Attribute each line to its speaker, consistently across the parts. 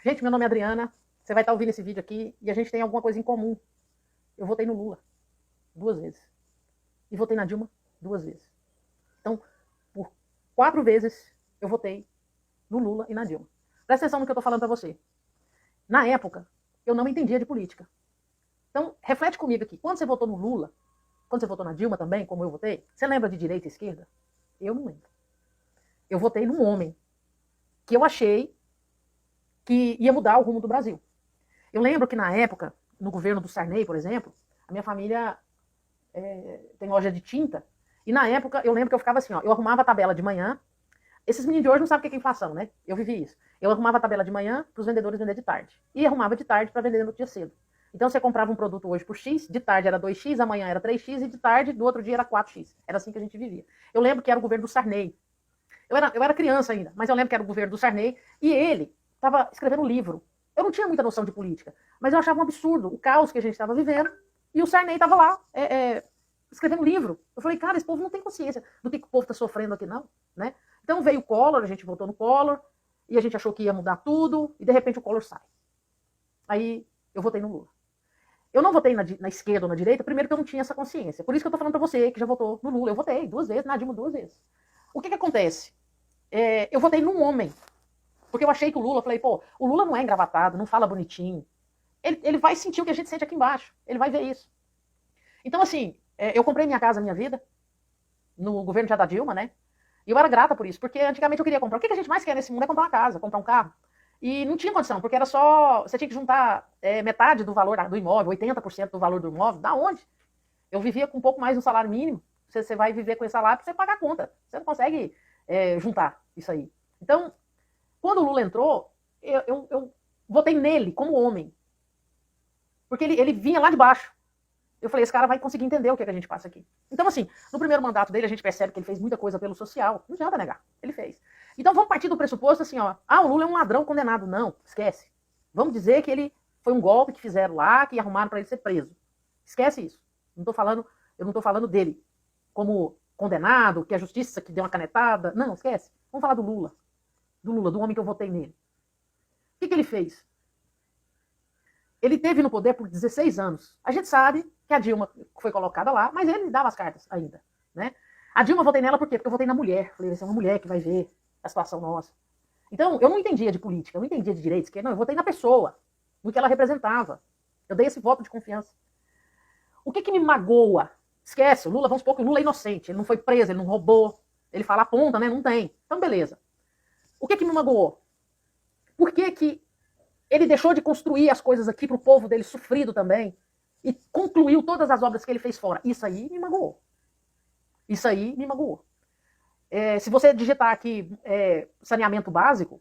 Speaker 1: Gente, meu nome é Adriana, você vai estar ouvindo esse vídeo aqui e a gente tem alguma coisa em comum. Eu votei no Lula 2 vezes e votei na Dilma 2 vezes. Então, por 4 vezes eu votei no Lula e na Dilma. Presta atenção no que eu estou falando para você. Na época, eu não entendia de política. Então, reflete comigo aqui. Quando você votou no Lula, quando você votou na Dilma também, como eu votei, você lembra de direita e esquerda? Eu não lembro. Eu votei num homem que eu achei que ia mudar o rumo do Brasil. Eu lembro que na época, no governo do Sarney, por exemplo, a minha família tem loja de tinta, e na época eu lembro que eu ficava assim, ó, eu arrumava a tabela de manhã, esses meninos de hoje não sabem o que é inflação, né? Eu vivi isso. Eu arrumava a tabela de manhã para os vendedores vender de tarde, e arrumava de tarde para vender no dia cedo. Então você comprava um produto hoje por X, de tarde era 2X, amanhã era 3X, e de tarde, do outro dia era 4X. Era assim que a gente vivia. Eu lembro que era o governo do Sarney. Eu era criança ainda, mas eu lembro que era o governo do Sarney, e ele estava escrevendo um livro. Eu não tinha muita noção de política, mas eu achava um absurdo o caos que a gente estava vivendo, e o Sarney estava lá escrevendo um livro. Eu falei, cara, esse povo não tem consciência do que o povo está sofrendo aqui, não. Né? Então veio o Collor, a gente votou no Collor, e a gente achou que ia mudar tudo, e de repente o Collor sai. Aí eu votei no Lula. Eu não votei na esquerda ou na direita, primeiro que eu não tinha essa consciência. Por isso que eu tô falando pra você, que já votou no Lula. Eu votei 2 vezes, na Dilma 2 vezes. O que acontece? Eu votei num homem. Porque eu achei que o Lula, eu falei, pô, o Lula não é engravatado, não fala bonitinho. Ele vai sentir o que a gente sente aqui embaixo. Ele vai ver isso. Então, assim, eu comprei minha casa, minha vida, no governo já da Dilma, né? E eu era grata por isso, porque antigamente eu queria comprar. O que a gente mais quer nesse mundo é comprar uma casa, comprar um carro. E não tinha condição, porque era só. Você tinha que juntar metade do valor do imóvel, 80% do valor do imóvel. Da onde? Eu vivia com um pouco mais do salário mínimo. Você vai viver com esse salário para você pagar a conta. Você não consegue juntar isso aí. Então, quando o Lula entrou, eu votei nele como homem. Porque ele vinha lá de baixo. Eu falei, esse cara vai conseguir entender o que a gente passa aqui. Então, assim, no primeiro mandato dele, a gente percebe que ele fez muita coisa pelo social. Não adianta negar. Ele fez. Então, vamos partir do pressuposto assim, ó. Ah, o Lula é um ladrão condenado. Não, esquece. Vamos dizer que ele foi um golpe que fizeram lá, que arrumaram para ele ser preso. Esquece isso. Eu não tô falando dele como condenado, que a justiça que deu uma canetada. Não, esquece. Vamos falar do Lula. Do Lula, do homem que eu votei nele. O que ele fez? Ele teve no poder por 16 anos. A gente sabe que a Dilma foi colocada lá, mas ele dava as cartas ainda. Né? A Dilma, eu votei nela por quê? Porque eu votei na mulher. Falei, vai ser uma mulher que vai ver a situação nossa. Então, eu não entendia de política, eu não entendia de direito, não, eu votei na pessoa, no que ela representava. Eu dei esse voto de confiança. O que me magoa? Esquece, o Lula, vamos supor que o Lula é inocente, ele não foi preso, ele não roubou, ele fala a ponta, né? Não tem. Então, beleza. O que me magoou? Por que ele deixou de construir as coisas aqui para o povo dele sofrido também e concluiu todas as obras que ele fez fora? Isso aí me magoou. Isso aí me magoou. Se você digitar aqui saneamento básico,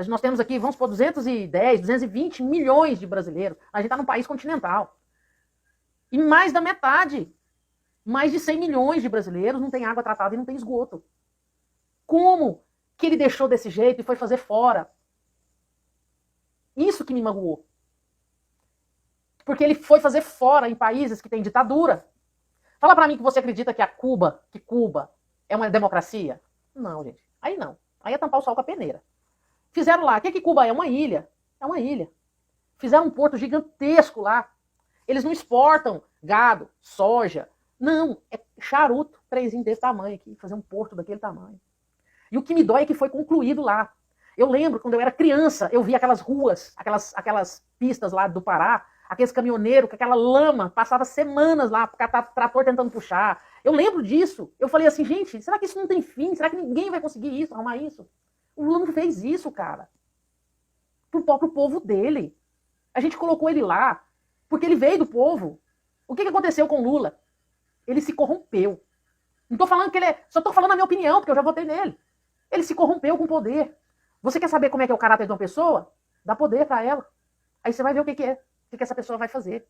Speaker 1: nós temos aqui, vamos supor, 210, 220 milhões de brasileiros. A gente está num país continental. E mais da metade, mais de 100 milhões de brasileiros não tem água tratada e não tem esgoto. Como que ele deixou desse jeito e foi fazer fora? Isso que me magoou. Porque ele foi fazer fora em países que têm ditadura. Fala pra mim que você acredita que Cuba é uma democracia? Não, gente. Aí não. Aí é tampar o sol com a peneira. Fizeram lá. O que Cuba é? Uma ilha. É uma ilha. Fizeram um porto gigantesco lá. Eles não exportam gado, soja. Não. É charuto, trezinho desse tamanho aqui. Fazer um porto daquele tamanho. E o que me dói é que foi concluído lá. Eu lembro, quando eu era criança, eu via aquelas ruas, aquelas pistas lá do Pará, aqueles caminhoneiros com aquela lama, passava semanas lá, trator tentando puxar. Eu lembro disso. Eu falei assim, gente, será que isso não tem fim? Será que ninguém vai conseguir isso, arrumar isso? O Lula não fez isso, cara. Pro próprio povo dele. A gente colocou ele lá, porque ele veio do povo. O que aconteceu com o Lula? Ele se corrompeu. Não tô falando que ele é... Só tô falando a minha opinião, porque eu já votei nele. Ele se corrompeu com o poder. Você quer saber como é que é o caráter de uma pessoa? Dá poder pra ela. Aí você vai ver o que é. O que essa pessoa vai fazer.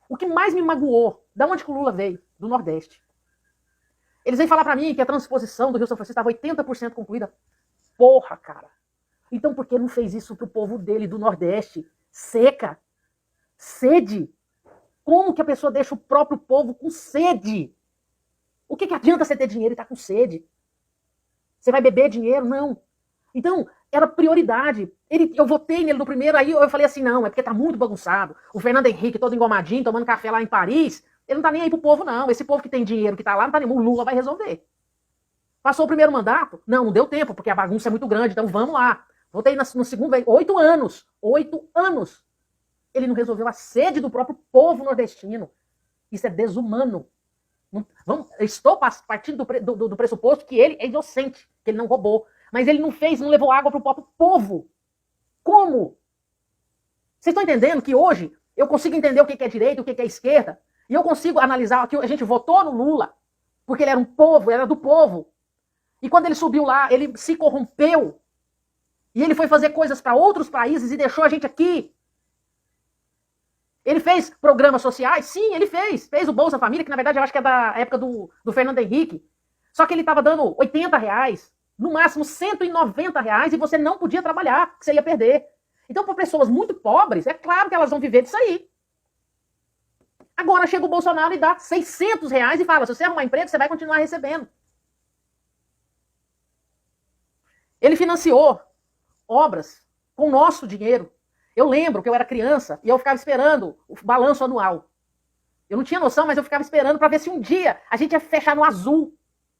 Speaker 1: O que mais me magoou, da onde que o Lula veio? Do Nordeste. Eles vêm falar pra mim que a transposição do Rio São Francisco estava 80% concluída. Porra, cara. Então por que não fez isso pro povo dele, do Nordeste? Seca. Sede. Como que a pessoa deixa o próprio povo com sede? O que adianta você ter dinheiro e estar com sede? Você vai beber dinheiro? Não. Então, era prioridade. Eu votei nele no primeiro, aí eu falei assim, não, é porque tá muito bagunçado. O Fernando Henrique todo engomadinho, tomando café lá em Paris, ele não tá nem aí pro povo, não. Esse povo que tem dinheiro, que tá lá, não tá nem. O Lula vai resolver. Passou o primeiro mandato? Não deu tempo, porque a bagunça é muito grande, então vamos lá. Votei no segundo, 8 anos. 8 anos. Ele não resolveu a sede do próprio povo nordestino. Isso é desumano. Estou partindo do pressuposto que ele é inocente, que ele não roubou. Mas ele não fez, não levou água para o próprio povo. Como? Vocês estão entendendo que hoje eu consigo entender o que é direita, o que é esquerda? E eu consigo analisar que a gente votou no Lula, porque ele era um povo, ele era do povo. E quando ele subiu lá, ele se corrompeu. E ele foi fazer coisas para outros países e deixou a gente aqui. Ele fez programas sociais? Sim, ele fez. Fez o Bolsa Família, que na verdade eu acho que é da época do Fernando Henrique. Só que ele estava dando R$80, no máximo R$190, e você não podia trabalhar, que você ia perder. Então, para pessoas muito pobres, é claro que elas vão viver disso aí. Agora chega o Bolsonaro e dá R$600 e fala, se você arrumar emprego, você vai continuar recebendo. Ele financiou obras com o nosso dinheiro. Eu lembro que eu era criança e eu ficava esperando o balanço anual. Eu não tinha noção, mas eu ficava esperando para ver se um dia a gente ia fechar no azul.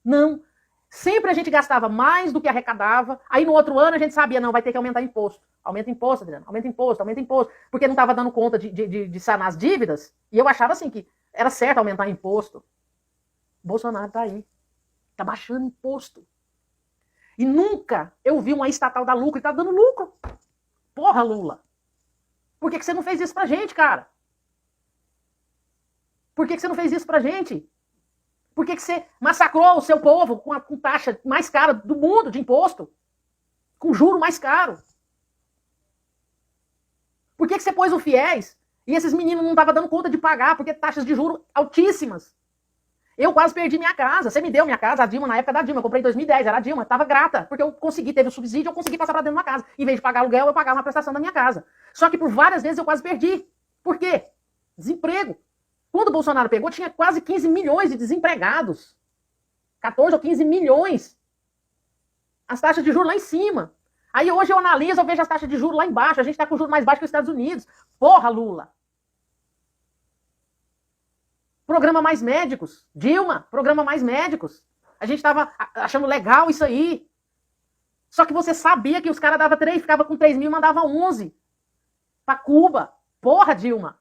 Speaker 1: Não. Sempre a gente gastava mais do que arrecadava. Aí no outro ano a gente sabia, não, vai ter que aumentar imposto. Aumenta imposto, Adriano. Aumenta imposto, aumenta imposto. Porque não estava dando conta de sanar as dívidas. E eu achava assim que era certo aumentar imposto. Bolsonaro tá aí. Tá baixando imposto. E nunca eu vi uma estatal dar lucro e tá dando lucro. Porra, Lula. Por que você não fez isso pra gente, cara? Por que você não fez isso pra gente? Por que você massacrou o seu povo com a taxa mais cara do mundo de imposto? Com juro mais caro? Por que você pôs o FIES e esses meninos não estavam dando conta de pagar porque taxas de juro altíssimas? Eu quase perdi minha casa. Você me deu minha casa, a Dilma, na época da Dilma. Eu comprei em 2010, era a Dilma. Tava grata, porque eu consegui, teve o subsídio, eu consegui passar pra dentro de uma casa. Em vez de pagar aluguel, eu pagava uma prestação da minha casa. Só que por várias vezes eu quase perdi. Por quê? Desemprego. Quando o Bolsonaro pegou, tinha quase 15 milhões de desempregados. 14 ou 15 milhões. As taxas de juros lá em cima. Aí hoje eu analiso, eu vejo as taxas de juros lá embaixo. A gente tá com juros mais baixos que os Estados Unidos. Porra, Lula. Programa Mais Médicos. Dilma, programa Mais Médicos. A gente tava achando legal isso aí. Só que você sabia que os caras davam 3, ficava com 3 mil e mandava 11 pra Cuba. Porra, Dilma.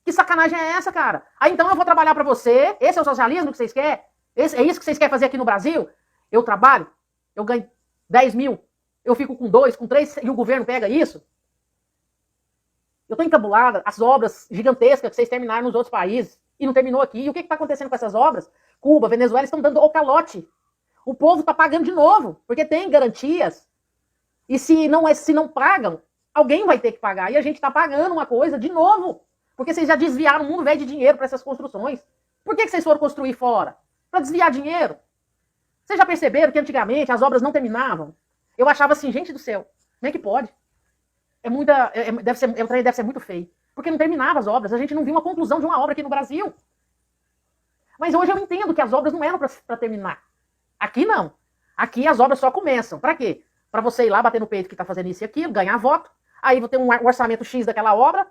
Speaker 1: Que sacanagem é essa, cara? Aí então eu vou trabalhar pra você. Esse é o socialismo que vocês querem? É isso que vocês querem fazer aqui no Brasil? Eu trabalho, eu ganho 10 mil, eu fico com 2, com 3 e o governo pega isso? Eu tô encabulada, as obras gigantescas que vocês terminaram nos outros países e não terminou aqui. E o que tá acontecendo com essas obras? Cuba, Venezuela estão dando o calote. O povo tá pagando de novo, porque tem garantias. E se não pagam, alguém vai ter que pagar. E a gente tá pagando uma coisa de novo. Porque vocês já desviaram um mundo velho de dinheiro para essas construções. Por que vocês foram construir fora? Para desviar dinheiro. Vocês já perceberam que antigamente as obras não terminavam? Eu achava assim, gente do céu, como é que pode? Deve ser muito feio. Porque não terminava as obras, a gente não viu uma conclusão de uma obra aqui no Brasil. Mas hoje eu entendo que as obras não eram para terminar. Aqui não. Aqui as obras só começam. Para quê? Para você ir lá bater no peito que está fazendo isso e aquilo, ganhar voto. Aí vou ter um orçamento X daquela obra.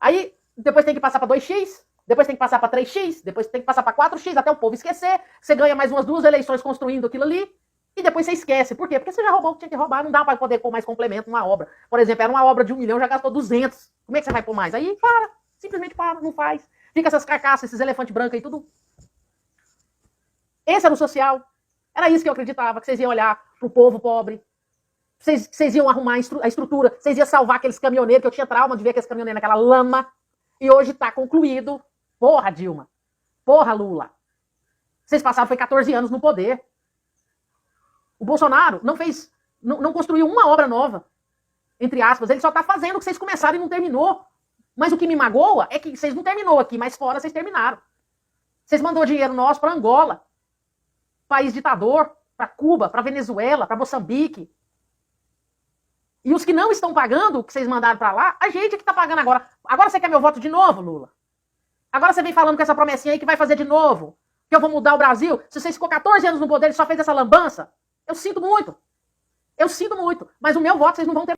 Speaker 1: Aí depois tem que passar para 2x. Depois tem que passar para 3x. Depois tem que passar para 4x até o povo esquecer. Você ganha mais umas 2 eleições construindo aquilo ali. E depois você esquece. Por quê? Porque você já roubou o que tinha que roubar. Não dá para poder pôr mais complemento numa obra. Por exemplo, era uma obra de 1 milhão, já gastou 200. Como é que você vai pôr mais? Aí para. Simplesmente para. Não faz. Fica essas carcaças, esses elefantes brancos aí, tudo. Esse era o social. Era isso que eu acreditava. Que vocês iam olhar pro povo pobre. Vocês iam arrumar a estrutura. Vocês iam salvar aqueles caminhoneiros. Que eu tinha trauma de ver aqueles caminhoneiros naquela lama. E hoje tá concluído. Porra, Dilma. Porra, Lula. Vocês passaram, foi 14 anos no poder. O Bolsonaro não construiu uma obra nova, entre aspas. Ele só tá fazendo o que vocês começaram e não terminou. Mas o que me magoa é que vocês não terminou aqui, mas fora vocês terminaram. Vocês mandou dinheiro nosso para Angola, país ditador, para Cuba, para Venezuela, para Moçambique. E os que não estão pagando o que vocês mandaram para lá, a gente que tá pagando agora. Agora você quer meu voto de novo, Lula? Agora você vem falando com essa promessinha aí que vai fazer de novo, que eu vou mudar o Brasil. Se vocês ficou 14 anos no poder e só fez essa lambança, eu sinto muito. Eu sinto muito, mas o meu voto vocês não vão ter